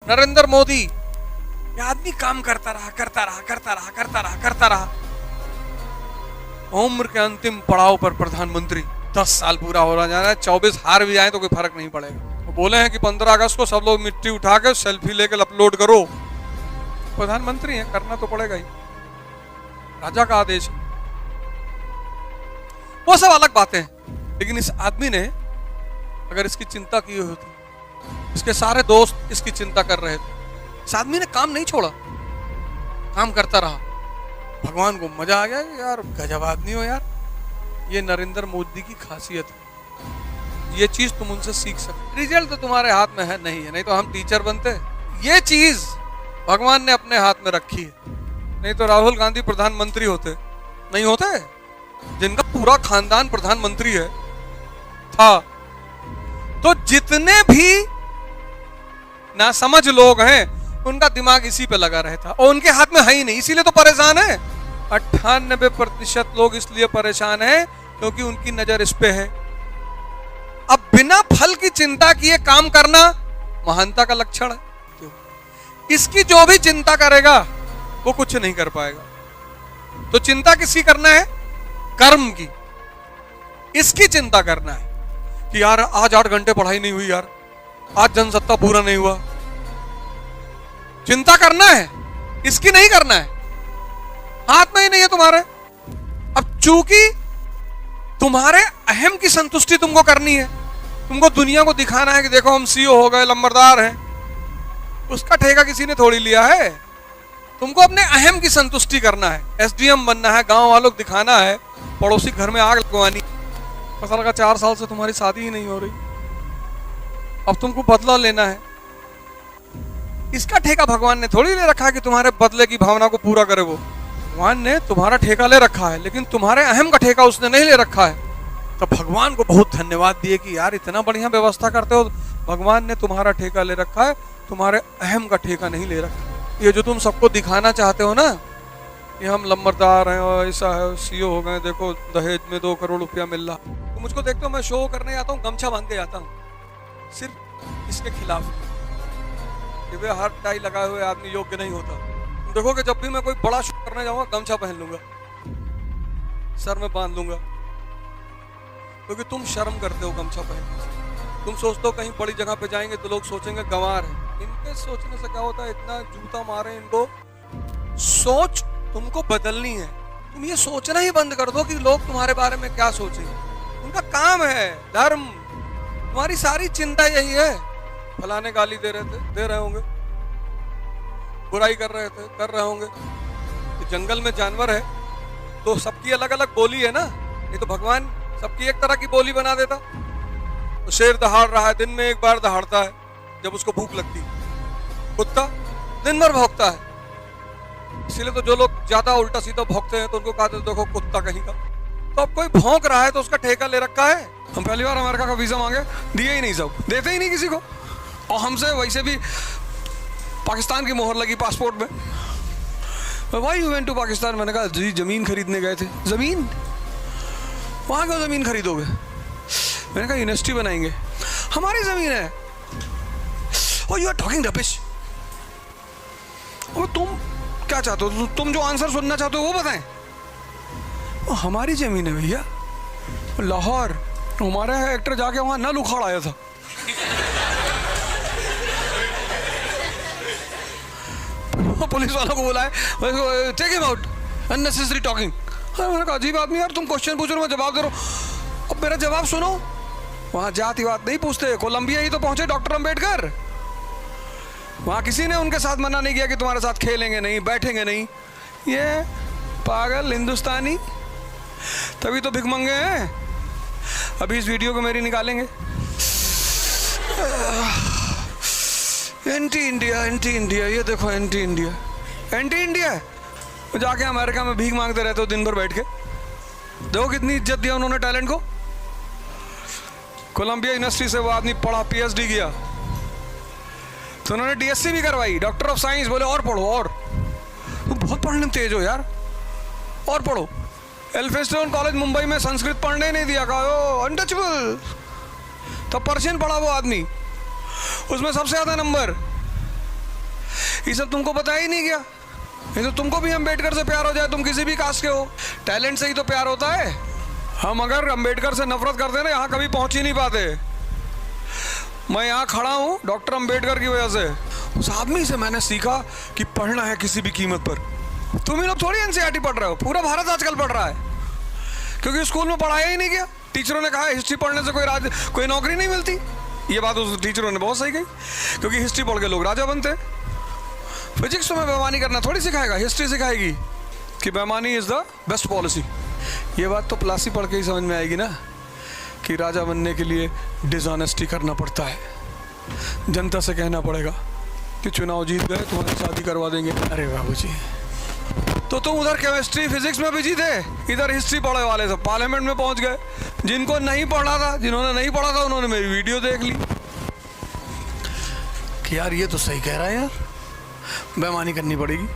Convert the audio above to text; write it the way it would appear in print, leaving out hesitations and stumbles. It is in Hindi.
नरेंद्र मोदी, ये आदमी काम करता रहा। उम्र के अंतिम पड़ाव पर प्रधानमंत्री, 10 साल पूरा हो रहा है, 24 हार भी जाए तो कोई फर्क नहीं पड़ेगा। वो बोले हैं कि 15 अगस्त को सब लोग मिट्टी उठा के सेल्फी लेकर अपलोड करो। प्रधानमंत्री हैं, करना तो पड़ेगा ही, राजा का आदेश है। वो सब अलग बातें हैं, लेकिन इस आदमी ने अगर इसकी चिंता की होती, इसके सारे दोस्त इसकी चिंता कर रहे थे, इस आदमी ने काम नहीं छोड़ा, काम करता रहा। भगवान को मजा आ गया कि यार गजब आदमी हो यार, ये नरेंद्र मोदी की खासियत है, ये चीज तुम उनसे सीख सकते। रिजल्ट तो तुम्हारे हाथ में है नहीं तो हम टीचर बनते। ये चीज भगवान ने अपने हाथ में रखी है, नहीं तो राहुल गांधी प्रधानमंत्री होते नहीं होते, जिनका पूरा खानदान प्रधानमंत्री है था। तो जितने भी नासमझ लोग हैं उनका दिमाग इसी पे लगा रहता, और उनके हाथ में है ही नहीं, इसीलिए तो परेशान है। 98% लोग इसलिए परेशान हैं क्योंकि उनकी नजर इस पे है। अब बिना फल की चिंता किए काम करना महानता का लक्षण है। इसकी जो भी चिंता करेगा वो कुछ नहीं कर पाएगा। तो चिंता किसकी करना है? कर्म की। इसकी चिंता करना है कि यार आज 8 घंटे पढ़ाई नहीं हुई, यार आज जनसत्ता पूरा नहीं हुआ। चिंता करना है, इसकी नहीं करना है, हाथ में ही नहीं है तुम्हारे। अब चूंकि तुम्हारे अहम की संतुष्टि तुमको करनी है, तुमको दुनिया को दिखाना है कि देखो हम सीईओ हो गए, लंबरदार हैं, उसका ठेका किसी ने थोड़ी लिया है। तुमको अपने अहम की संतुष्टि करना है, एसडीएम बनना है, गांव वालों को दिखाना है, पड़ोसी घर में आग लगवानी। पता लगा 4 साल से तुम्हारी शादी ही नहीं हो रही, अब तुमको बदला लेना है। इसका ठेका भगवान ने थोड़ी ले रखा है कि तुम्हारे बदले की भावना को पूरा करे। वो भगवान ने तुम्हारा ठेका ले रखा है, लेकिन तुम्हारे अहम का ठेका उसने नहीं ले रखा है। तो भगवान को बहुत धन्यवाद दिए कि यार इतना बढ़िया व्यवस्था करते हो, भगवान ने तुम्हारा ठेका ले रखा है, तुम्हारे अहम का ठेका नहीं ले रखा। ये जो तुम सबको दिखाना चाहते हो ना कि हम लंबरदार हैं और ऐसा है, सीईओ हो गए, देखो दहेज में 2 करोड़ रुपया मिल रहा, तो मुझको देखते हो मैं शो करने आता हूँ, गमछा बांध के आता हूँ, सिर्फ इसके खिलाफ कि वे हाथ टाई लगाए हुए आदमी योग्य नहीं होता। देखो कि जब भी मैं कोई बड़ा शो करने जाऊंगा गमछा पहन लूंगा, सर में बांध लूंगा, क्योंकि तुम शर्म करते हो गमछा पहनने से। तुम सोचते हो कहीं बड़ी जगह पे जाएंगे तो लोग सोचेंगे गंवार है। इनके सोचने से क्या होता है, इतना जूता मारे इनको। सोच तुमको बदलनी है, तुम ये सोचना ही बंद कर दो कि लोग तुम्हारे बारे में क्या सोचेंगे। उनका काम है धर्म, तुम्हारी सारी चिंता यही है। फलाने गाली दे रहे होंगे, बुराई कर रहे होंगे। तो जंगल में जानवर है तो सबकी अलग अलग बोली है ना, ये तो भगवान सबकी एक तरह की बोली बना देता। तो शेर दहाड़ रहा है, दिन में एक बार दहाड़ता है जब उसको भूख लगती। कुत्ता दिन भर भौंकता है, इसीलिए तो जो लोग ज्यादा उल्टा सीधा भौंकते हैं तो उनको कहा देखो कुत्ता कहीं का। तो अब कोई भौंक रहा है तो उसका ठेका ले रखा है। हम पहली बार अमेरिका का वीजा मांगे, दिए ही नहीं, सब देते ही नहीं किसी को। और हमसे वैसे भी पाकिस्तान की मोहर लगी पासपोर्ट में। Why you went to Pakistan? मैंने कहा जी जमीन खरीदने गए थे। जमीन? वहां क्यों जमीन खरीदोगे? मैंने कहा यूनिवर्सिटी बनाएंगे। हमारी जमीन है। और यू आर टॉकिंग रबिश। और तुम क्या चाहते हो? तुम जो आंसर सुनना चाहते हो वो बताएं। हमारी जमीन है भैया, लाहौर। हमारा एक्टर जाके वहां नल उखाड़ आया था। पुलिस वालों को बुलाए, take him out, unnecessary talking. मैंने कहा अजीब आदमी यार, तुम क्वेश्चन पूछ रहे हो मैं जवाब दे रहा हूं। अब मेरा जवाब सुनो। वहां जातिवाद नहीं पूछते। कोलंबिया ही तो पहुंचे डॉक्टर अंबेडकर, वहां किसी ने उनके साथ मना नहीं किया कि तुम्हारे साथ खेलेंगे नहीं, बैठेंगे नहीं। ये पागल हिंदुस्तानी तभी तो भिखमंगे हैं। अभी इस वीडियो को मेरी निकालेंगे। एंटी इंडिया, एंटी इंडिया, ये देखो एंटी इंडिया, एंटी इंडिया। जाके अमेरिका में भीख मांगते रहते हो दिन भर बैठ के। देखो कितनी इज्जत दिया उन्होंने टैलेंट को। कोलंबिया यूनिवर्सिटी से वो आदमी पढ़ा, पीएचडी किया, तो उन्होंने डीएससी भी करवाई, डॉक्टर ऑफ साइंस। बोले और पढ़ो, और तो बहुत पढ़ने में तेज हो यार, और पढ़ो। एल्फिंस्टन कॉलेज मुंबई में संस्कृत पढ़ने ही नहीं दिया, कहा अनटचेबल। तब पर्शियन पढ़ा वो आदमी, उसमें सबसे ज्यादा नंबर। ये सब तुमको पता ही नहीं क्या? ये तो तुमको भी अम्बेडकर से प्यार हो जाए, तुम किसी भी कास्ट के हो, टैलेंट से ही तो प्यार होता है। हम अगर अम्बेडकर से नफरत करते ना, यहाँ कभी पहुँच ही नहीं पाते। मैं यहाँ खड़ा हूँ डॉक्टर अम्बेडकर की वजह से। उस आदमी से मैंने सीखा कि पढ़ना है किसी भी कीमत पर। तुम ही लोग थोड़ी एनसीईआरटी पढ़ रहे हो, पूरा भारत आजकल पढ़ रहा है, क्योंकि स्कूल में पढ़ाया ही नहीं गया। टीचरों ने कहा हिस्ट्री पढ़ने से कोई नौकरी नहीं मिलती। ये बात उस टीचरों ने बहुत सही कही, क्योंकि हिस्ट्री पढ़ के लोग राजा बनते। फिजिक्स में बेईमानी करना थोड़ी सिखाएगा, हिस्ट्री सिखाएगी कि बेईमानी इज द बेस्ट पॉलिसी। ये बात तो प्लासी पढ़ के ही समझ में आएगी ना, कि राजा बनने के लिए डिसऑनेस्टी करना पड़ता है। जनता से कहना पड़ेगा कि चुनाव जीत गए, तुम्हारी शादी करवा देंगे। अरे बाबूजी, तो तुम उधर केमिस्ट्री फिजिक्स में बिजी थे, इधर हिस्ट्री पढ़े वाले सब पार्लियामेंट में पहुंच गए। जिनको नहीं पढ़ा था, जिन्होंने नहीं पढ़ा था, उन्होंने मेरी वीडियो देख ली कि यार ये तो सही कह रहा है यार, बेईमानी करनी पड़ेगी।